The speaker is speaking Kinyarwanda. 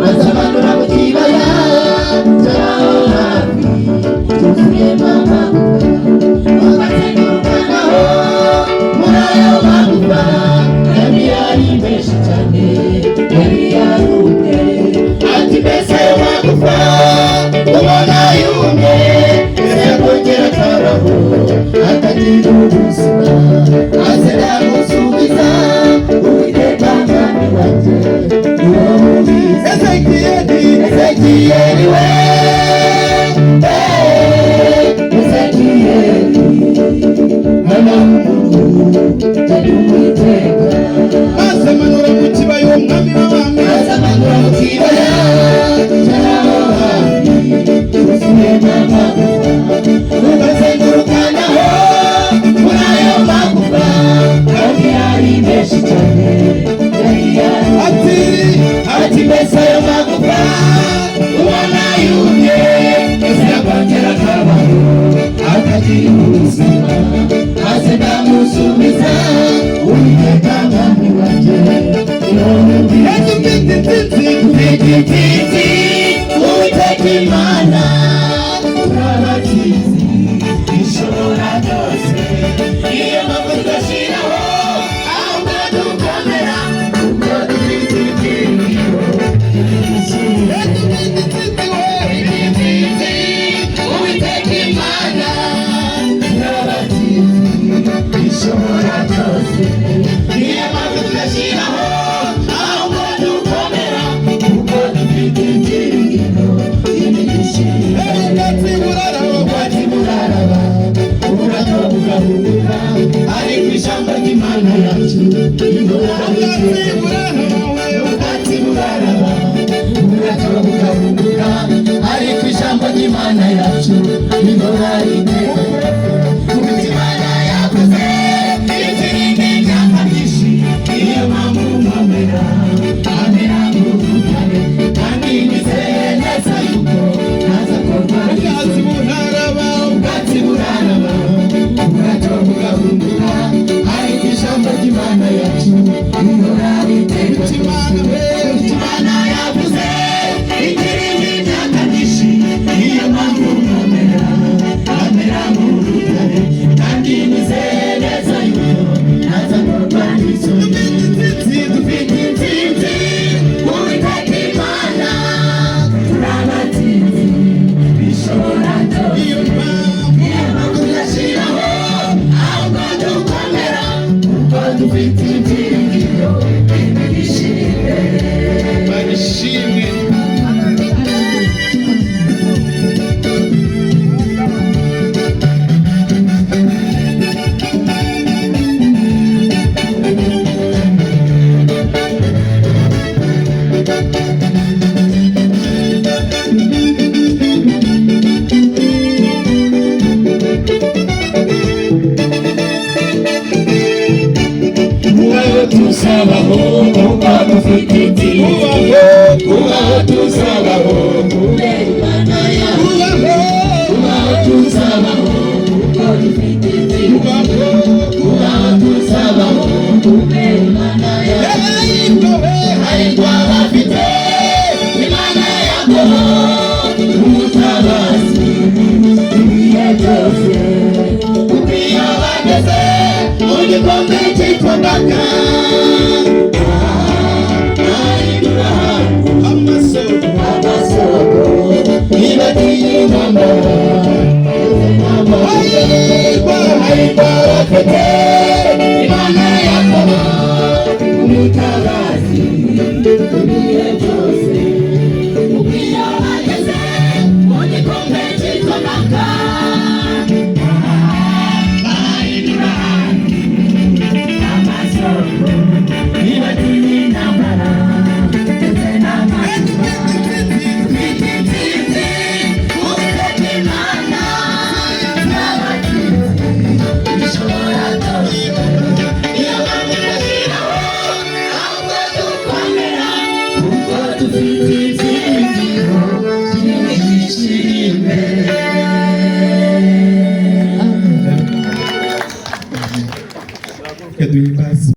azamanura mu kibaya cyaho hafi cyuzuye amagufa abatengurukanaho muri ayo magufa yari ari menshi cyane yari yarumye ati mbese ayo magufa ubona yumye ese kongera akabaho atagira ubuzima maze ndamusubiza Uwiteka mwami wanjye ni wowe ubizi Ezekiyeli we Ezekiyeli mwana w'umuntu yari Uwiteka azamanura mu kibaya umwami w'abami azamanura mu kibaya cyaho hafi cyuzuyemo amagufa bazengurukanaho muri ayo magufa kandi yari menshi cyane ati mbese ayo magufa ubona yumye ese yakongera akabaho atagira ubuzima maze ndamusubiza Uwiteka mwami wanjye ni wowe ubizi Uwiteka Imana turabakizi ishobora byose iyo mpamvu tudashiraho ahubwo dukomera kuko dufite ibyiringiro Uwiteka Imana turabakizi ishobora byose iyo mpamvu tudashiraho ahubwo dukomera kuko dufite ibyiringiro ubwatsi buraraba uburato bugahubuka ariko ijambo ry'Imana yacu ubwatsi buraraba uburato bugahubuka ariko ijambo ry'Imana yacu rihora iteka Imana yakoze ikirindi cyangwa byinshi iyo mpamvu nkomera amera nk'urutare kandi nizeye neza yuko ubwatsi buraraba uburato bugahunguka ariko ijambo ry'Imana yacu rihora iteka Imana yavuze ikirindi imyaka myinshi niyo mpamvu nkomera amera nk'urutare kandi nizeye neza yuko ntazakorwa n'isoni dufite intsinzi Uwiteka Imana turabatsinzi bishobora iyo mpamvu tudashiraho ahubwo dukomera kuko dufite ibyiringiro bishimwe barishimwe tuzabaho kuko dufite ibyiringiro kubaho tuzabaho kubera Imana yacu kubaho tuzabaho kuko dufite ibyiringiro kubaho tuzabaho kubera Imana yacu ariko abafite Imana Yakobo umutabazi ibihe byose kuko iyo bageze mu gikombe cyitwa Baka